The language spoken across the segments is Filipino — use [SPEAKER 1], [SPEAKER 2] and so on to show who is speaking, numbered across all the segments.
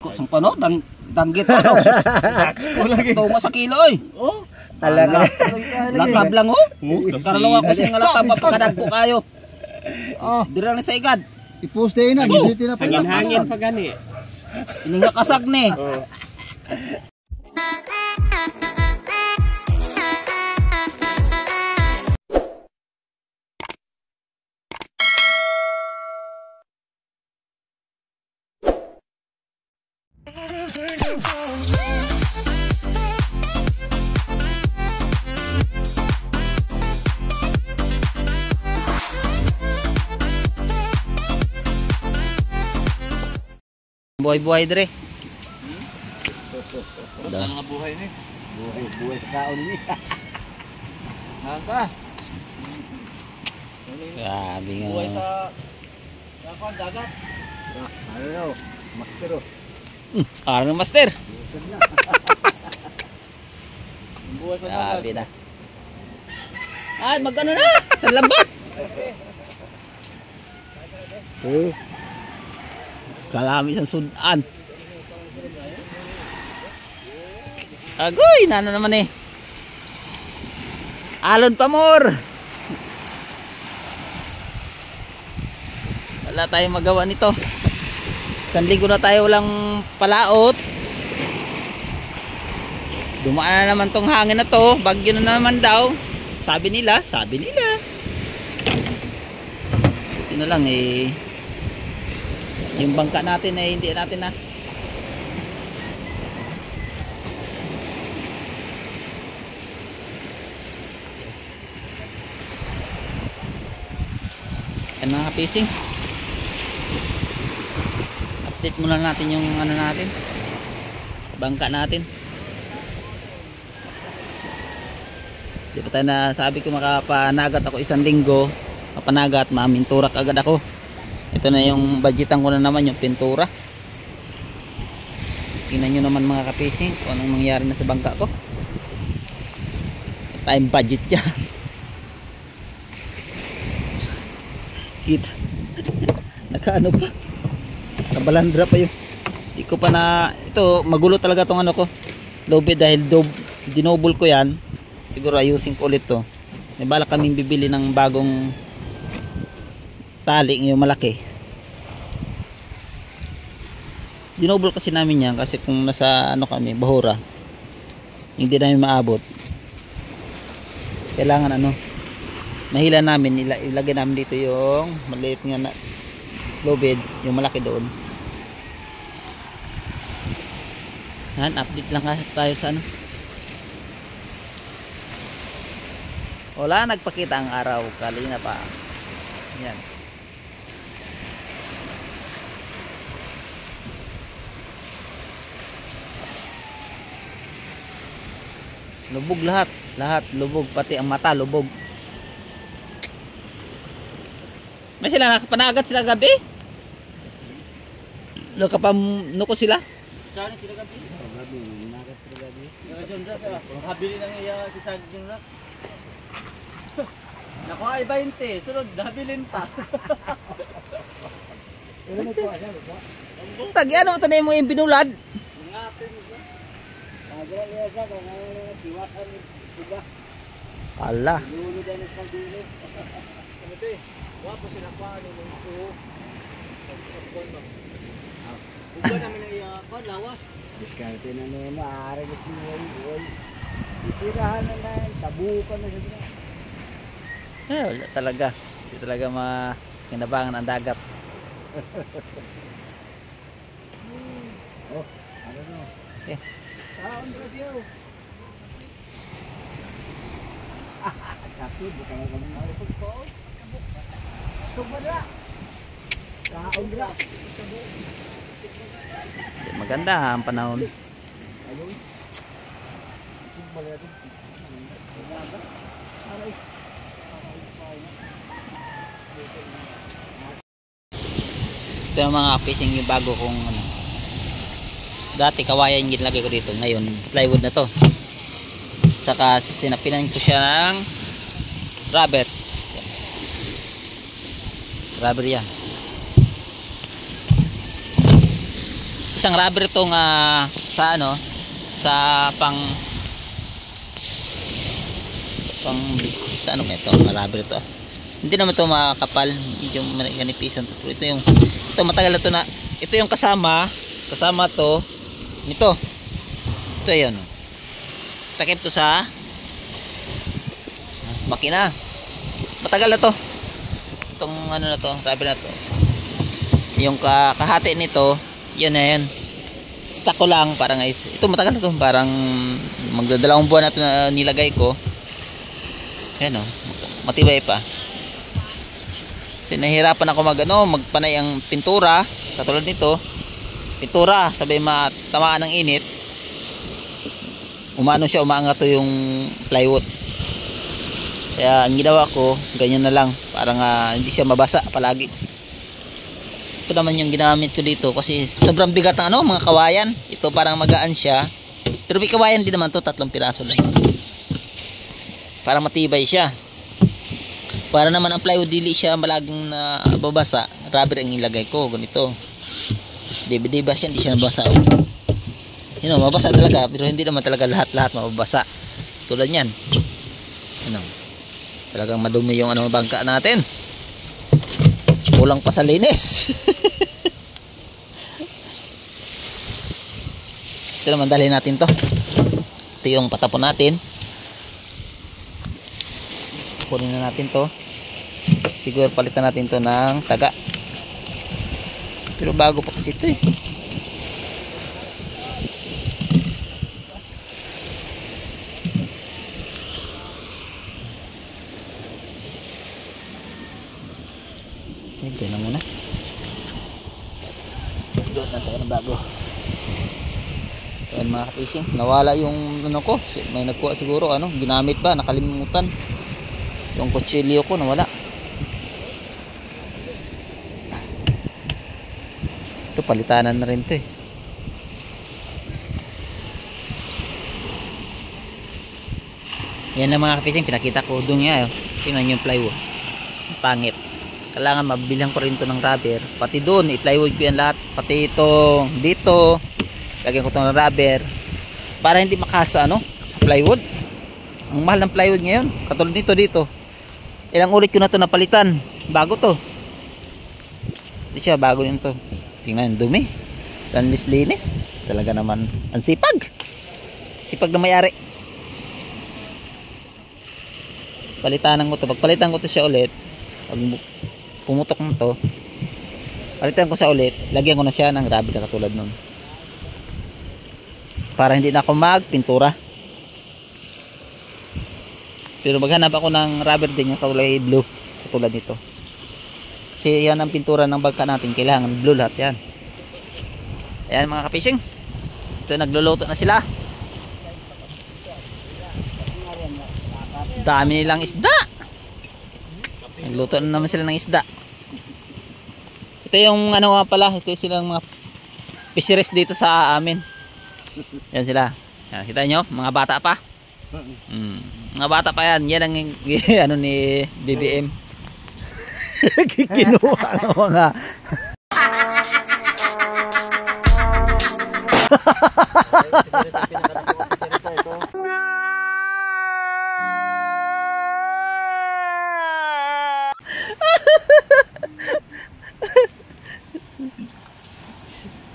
[SPEAKER 1] dako sang pano danggit ano. Tunga sa kilo eh.
[SPEAKER 2] Oh,
[SPEAKER 3] Talaga.
[SPEAKER 1] Lakab lang oh. Karalawa ko sing lakab pagkadagko kayo.
[SPEAKER 3] Oh,
[SPEAKER 1] Dira na sa igad.
[SPEAKER 3] iposte na, bisiti na pa.
[SPEAKER 2] hangin pa gani.
[SPEAKER 1] Ini nga kasag ni. Buhay-buhay dire.
[SPEAKER 2] Mga buhay ni.
[SPEAKER 3] Buhay sa kaon ni.
[SPEAKER 2] Hangkas.
[SPEAKER 1] Grabe nga.
[SPEAKER 2] Buhay sa dagat.
[SPEAKER 3] Ano, master oh.
[SPEAKER 1] Parang master.
[SPEAKER 2] Buhay sa dagat.
[SPEAKER 1] Grabe na. Ay, magano na? Sa lambat. Kalami siyang sudan. Agoy, nano naman eh. Alon pa more. Wala tayong magawa nito. Isang linggo na tayo walang palaot. Dumaan na naman tong hangin na to. Bagyo na naman daw. Sabi nila. Buti na lang eh. Yung bangka natin ay hindi natin na. Yes. Yan mga kapising. Update muna natin yung ano natin. Bangka natin. Di ba tayo na sabi ko makapanagat ako isang linggo. Kapanagat, maminturak agad ako. Ito na yung budgetan ko na naman, yung pintura. Tingnan nyo naman mga kapising kung anong mangyari na sa bangka ko. Time budget yan. Kita. Nakaano pa. Nakabalandra pa yun. Di ko pa na. Ito magulo talaga tong ano ko. Lobe dahil dinobol ko yan. Siguro ayusin ko ulit to. May balak kaming bibili ng bagong tali yung malaki. Dinobol kasi namin yan kasi kung nasa ano kami, Bahura, hindi namin maabot. Kailangan ano, mahila namin, ilagay namin dito yung maliit nga na lobed, yung malaki doon. Yan, update lang tayo sa ano. Wala nagpakita ang araw, kanina pa. Yan. Lubog lahat lubog, pati ang mata lubog. May sila nakapanagat sila gabi? Nuko sila?
[SPEAKER 2] Saan sila gabi?
[SPEAKER 3] Gabi, nagat sila gabi.
[SPEAKER 2] Habili lang iya si Sajin Rax. Naku ay 20, sunod habilin pa.
[SPEAKER 3] Ano po, ano po?
[SPEAKER 1] Tagi ano ito na yung mga binulad? Ala.
[SPEAKER 2] Uban namin ang lawas.
[SPEAKER 3] Diskarte na niya, maaari na siya. Itirahan na na, tabukan na siya.
[SPEAKER 1] Wala talaga. Hindi talaga makinabangan ang dagat.
[SPEAKER 3] Oh, ano no?
[SPEAKER 1] Okay.
[SPEAKER 3] Taon radio. Kapit, bukan na kami marupag po. Tugmadra. Taon dra.
[SPEAKER 1] Maganda ang panahon.
[SPEAKER 3] Ayun. Tugmadra. Aray.
[SPEAKER 1] Ito yung mga fishing yung bago kong ano. Dati kawayan yung ginlagay ko dito. Ngayon plywood na to. Saka sinapinan ko siya ng rubber. Rubber yan. isang rubber itong sa ano, sa pang sa ano ito, rubber ito. Hindi naman ito makakapal, hindi yung manipisan to. Pero ito matagal na ito na, ito yung kasama to nito. Ito yun. Takip to sa makina. Matagal na to. Itong ano na to, rubber na to. Yung kahati nito, yan na yan. Stock ko lang, parang ito matagal na to, parang magdadalawang buwan na ito na nilagay ko. Yan o, matibay pa. Kasi nahihirapan ako magpanay ang pintura, katulad nito. Pintura, sabi matamaan ng init, umaangat to yung plywood. Kaya ang ginawa ko, ganyan na lang, parang hindi siya mabasa palagi. Ito naman yung ginamit ko dito kasi sobrang bigat ng mga kawayan. Ito parang magaan siya, pero may kawayan din naman to, 3 piraso lang, para matibay siya. Para naman ang plywood dili siya malaging babasa, rubber ang ilagay ko, ganito. Diba siya, hindi siya nabasa. Mabasa talaga, pero hindi naman talaga lahat mababasa. Tulad niyan. Talagang madumi yung bangka natin. Kulang pa sa linis. Ito naman, dalhin natin to. Ito yung patapon natin. Kunin na natin to. Siguro palitan natin to ng taga. Pero bago pa kasi ito eh. Ito na muna. Doon natin ng bago. Ayan mga ka-fishing, nawala yung ko. May nagkuha siguro, ginamit ba, nakalimutan. Yung kutsilyo ko nawala. Ito palitanan na rin to eh. Yan lang mga ka-fishing, pinakita ko doon nga. Tingnan yung plywood, pangit. Kailangan mabilang ko rin to ng rubber. Pati doon, i-plywood ko yan lahat. Pati itong dito, lagyan ko itong rubber para hindi makasa sa plywood. Ang mahal ng plywood ngayon, katulad nito dito. Ilang ulit ko na to napalitan. Bago to. Ito siya, bago din to. Tingnan, dumi. Linis. Talaga naman, ang sipag. Sipag na may-ari. Palitanan ko to. Pagpalitan ko to siya ulit, pag pumutok mo to, palitan ko sa ulit, lagyan ko na siya ng rubber na katulad nun. Para hindi na ako magpintura. Pero maghanap ako ng rubber din yung kulay blue, katulad nito. Kasi yan ang pintura ng bangka natin, kailangan blue lahat yan. Ayan mga ka-fishing, ito nagluluto na sila. Dami nilang isda. Nagluto na naman sila ng isda. Ito yung pala, ito yung silang mga fisheries dito sa amin. Yan sila. Yan, kita nyo, mga bata pa. Mga bata pa yan. Yan ang ni BBM. Kinuha ng mga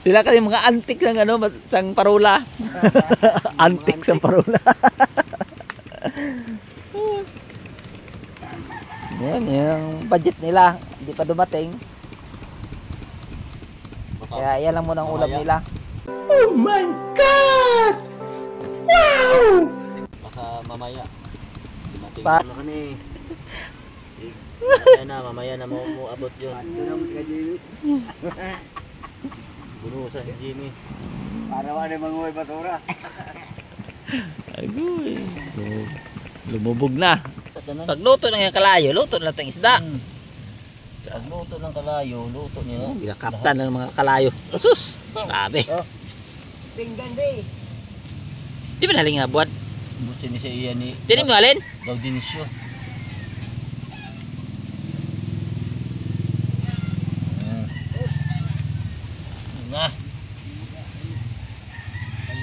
[SPEAKER 1] sila kasi mga antik ng sang parola. Antik sang parola. Yan yung budget nila, hindi pa dumating. Kaya yan lang muna ang ulam nila. Oh my God! Wow!
[SPEAKER 2] Baka mamaya. Dumating
[SPEAKER 1] Pa-
[SPEAKER 2] na kami. Mamaya na mo abot yun.
[SPEAKER 3] Ito na mo si Jimmy.
[SPEAKER 2] Bunusan si Jimmy.
[SPEAKER 3] Para wala manguhay basura.
[SPEAKER 1] Agoy. Lumubog na. Pagluto ng kalayo, luto na natin isda.
[SPEAKER 2] Pagluto ng kalayo, luto niya.
[SPEAKER 1] Ginakaptan ng mga kalayo. Sus! Sabi.
[SPEAKER 3] Tinggan di.
[SPEAKER 1] Di ba naling nga buwan?
[SPEAKER 2] Buti ni siya iyan ni
[SPEAKER 1] Di mo alin?
[SPEAKER 2] Gaudinisyo. Na.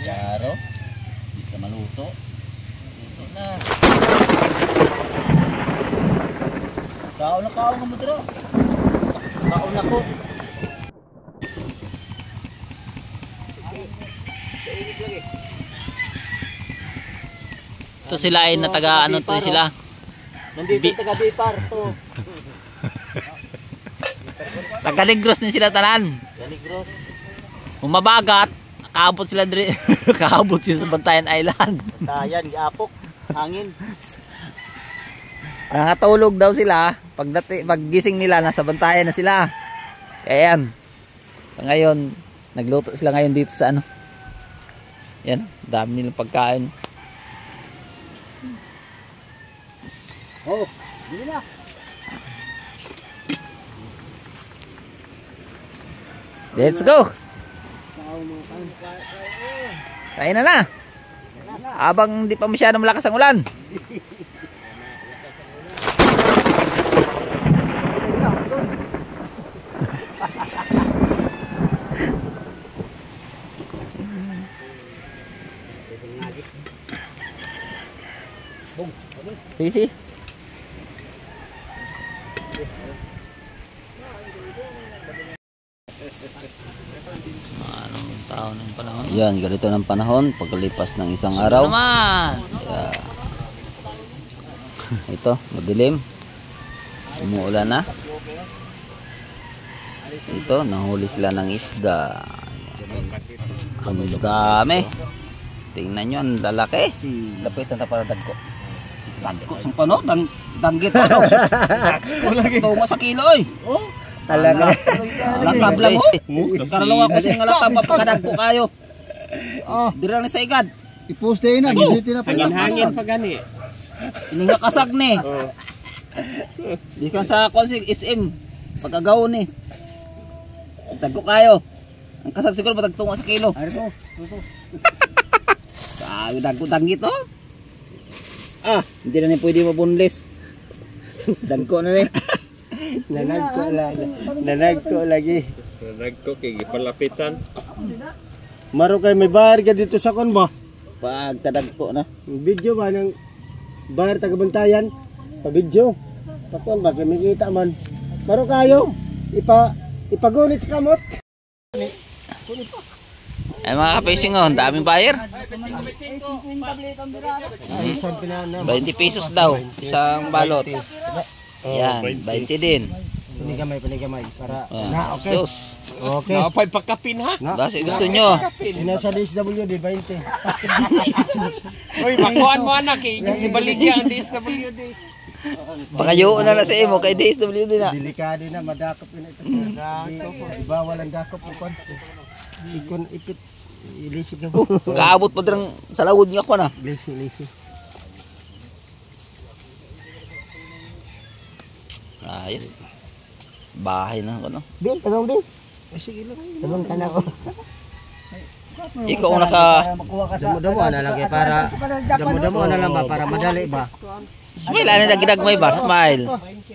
[SPEAKER 2] Yaro. Hindi ka maluto. Luto na. Kaon na mo dito. Kaon na ko.
[SPEAKER 1] Ito sila ay nataga ano to sila.
[SPEAKER 2] Nandito yung taga-Bipar to.
[SPEAKER 1] Taga Negros din sila tanan.
[SPEAKER 2] Negros.
[SPEAKER 1] Umabagat, nakaabot sila dire. Nakaabot sila sa Bantayan Island.
[SPEAKER 2] Tayan, giapok. Hangin.
[SPEAKER 1] Nakatulog daw sila. Paggising nila nasa Bantayan na sila. Kaya yan. Ngayon, nagluto sila ngayon dito sa ano. Yan, dami nilang pagkain.
[SPEAKER 3] Oh, hindi na.
[SPEAKER 1] Let's go. Kain na na. Habang di pa masyadong malakas ang ulan. Busy. Anong taon ng panahon?
[SPEAKER 2] Yan, ganito ng panahon. Pagkalipas ng isang araw.
[SPEAKER 1] Naman.
[SPEAKER 2] Ito, madilim. Umuulan na. Ito, nahuli sila ng isda. Ang dami. Tingnan nyo, ang lalaki. Lapitan na para dagko. Dagko, sang pano? Danggit ano? Tungo sa kilo eh. Oh,
[SPEAKER 3] Talaga.
[SPEAKER 2] latabla mo. Karalo ako sa nga latab, pagkadagko kayo. Oh, dira ni sa igad.
[SPEAKER 3] Iposte na, bisiti na pa.
[SPEAKER 2] Hangin pa gani. Ininga kasag ni. Di kan sa konsig SM. Pagkagaw ni. Dagko kayo. Ang kasag siguro matagtungo sa kilo.
[SPEAKER 3] Ano?
[SPEAKER 2] Sabi dagko danggit oh. Ah, hindi na ni pwede mabunlis. Dagko na ni.
[SPEAKER 3] Nanagko lagi.
[SPEAKER 4] Nanagko kay gipalapitan.
[SPEAKER 3] Maro kay may bayar ka dito sa kon ba?
[SPEAKER 2] Pagkadagko na.
[SPEAKER 3] Video ba ng bayar taga Bantayan? Pa video. Pakon ba kay makita man. Maro kayo. Ipagunit sa kamot.
[SPEAKER 1] Ay mga ka-fishing oh, daming buyer.
[SPEAKER 2] 20 pesos daw isang balot. Yan, 20 din.
[SPEAKER 3] Panigamay para
[SPEAKER 2] Ah,
[SPEAKER 3] na okay.
[SPEAKER 2] sus.
[SPEAKER 3] Okay.
[SPEAKER 4] Napay pagkapin ha.
[SPEAKER 2] Basi gusto nyo.
[SPEAKER 3] Nasa DSWD 20.
[SPEAKER 4] Uy, makuhaan mo anak eh. Ibaligya ang DSWD.
[SPEAKER 1] Pakayo na sa imo kay DSWD na.
[SPEAKER 3] Delikado na madakop ina ito. Di ba walang dakop kon. Ikon ipit ilisig na.
[SPEAKER 1] Kaabot pa dirang sa lawod nga ko na.
[SPEAKER 3] Lisi.
[SPEAKER 1] Ayos. Bahay na ako no.
[SPEAKER 3] Di, tanong di. Sige lang. Tanong tanong ko.
[SPEAKER 1] Ikaw ang naka
[SPEAKER 3] Damo-damo na lang para damo-damo na lang ba para madali ba?
[SPEAKER 1] smile ani nagdagmay ba smile.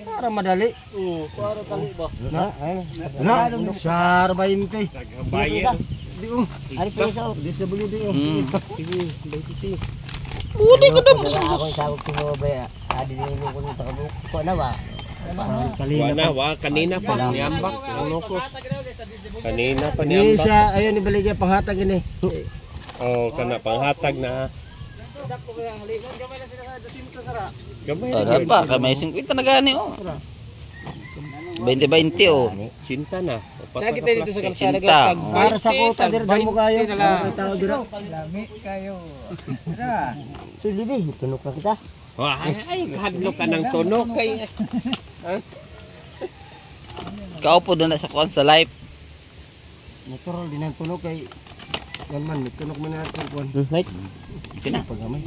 [SPEAKER 3] Para madali. Para dali ba? Na, sar 20.
[SPEAKER 4] Bayan.
[SPEAKER 3] Di Ari peso, DSWD oh. Sige, 20.
[SPEAKER 1] Pudi ka daw sa.
[SPEAKER 3] Ako isawag ko ba? Adi ni ko ni ko na ba?
[SPEAKER 4] Kanina pa niyambak. Unokos. Kanina pa
[SPEAKER 3] Ni
[SPEAKER 4] niyambak.
[SPEAKER 3] siya ayun ni baligya panghatag ini.
[SPEAKER 4] Oh, kana panghatag na. Gamay
[SPEAKER 1] Ada pa kay may 50 na gani oh. 20-20 oh.
[SPEAKER 4] Cinta na.
[SPEAKER 2] Sa kita dito sa kalsada
[SPEAKER 1] Cinta.
[SPEAKER 3] Para sa kota dir damo kayo. Para tao dira.
[SPEAKER 2] Lami kayo.
[SPEAKER 3] Tuloy di, tunok na kita.
[SPEAKER 4] Ay, hadlo ka ng tunok kay.
[SPEAKER 1] Kaupo doon na sa kon sa life.
[SPEAKER 3] Natural din ang tunok kay man tunok man natin kon.
[SPEAKER 1] Right. Kina.
[SPEAKER 3] Pagamay.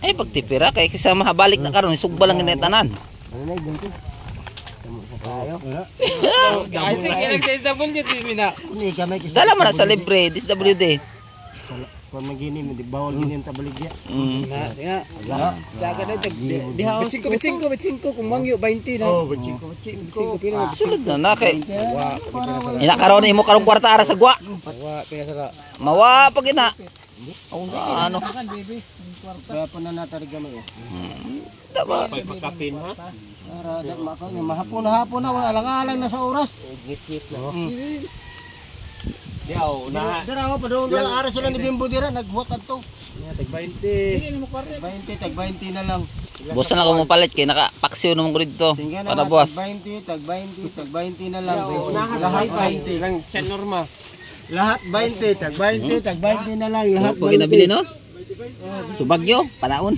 [SPEAKER 1] Ay pagtipira kay kasama habalik na karon sugba lang ni tanan.
[SPEAKER 3] Ano na ganito? Tayo.
[SPEAKER 4] Ay, sige, nag-DSWD na.
[SPEAKER 3] Ni kamay kasi.
[SPEAKER 1] Dala mo na sa libre DSWD.
[SPEAKER 3] kung magini di bawal gini ang tabaligya.
[SPEAKER 4] Nga. Tsaka na ito. Bitsingko. Kung mangyo, 20 na.
[SPEAKER 3] Oh, bitsingko pila.
[SPEAKER 2] Sulod na kay. Inakaroon ni mo karong kwarta ara sa gwa. Mawa pag ina. Ano?
[SPEAKER 3] Kaya po na natariga mo.
[SPEAKER 2] Tama.
[SPEAKER 4] Pagpakapin ha.
[SPEAKER 3] Para mahapon na wala alang na sa oras.
[SPEAKER 4] Diyaw, na.
[SPEAKER 3] Dira ako pa doon ara sila ni Bimbo dira nagbuhat adto.
[SPEAKER 4] Tag 20.
[SPEAKER 3] 20 tag 20 na lang.
[SPEAKER 2] Boss na ako mapalit kay nakapaksiw naman ko dito.
[SPEAKER 3] Tingnan na
[SPEAKER 2] Para boss.
[SPEAKER 3] tag 20 na lang.
[SPEAKER 4] Lahat
[SPEAKER 3] Lahat
[SPEAKER 4] 20 lang sa norma.
[SPEAKER 3] Lahat 20 tag 20 na lang lahat.
[SPEAKER 2] Pag nabili no? So bagyo, panaon.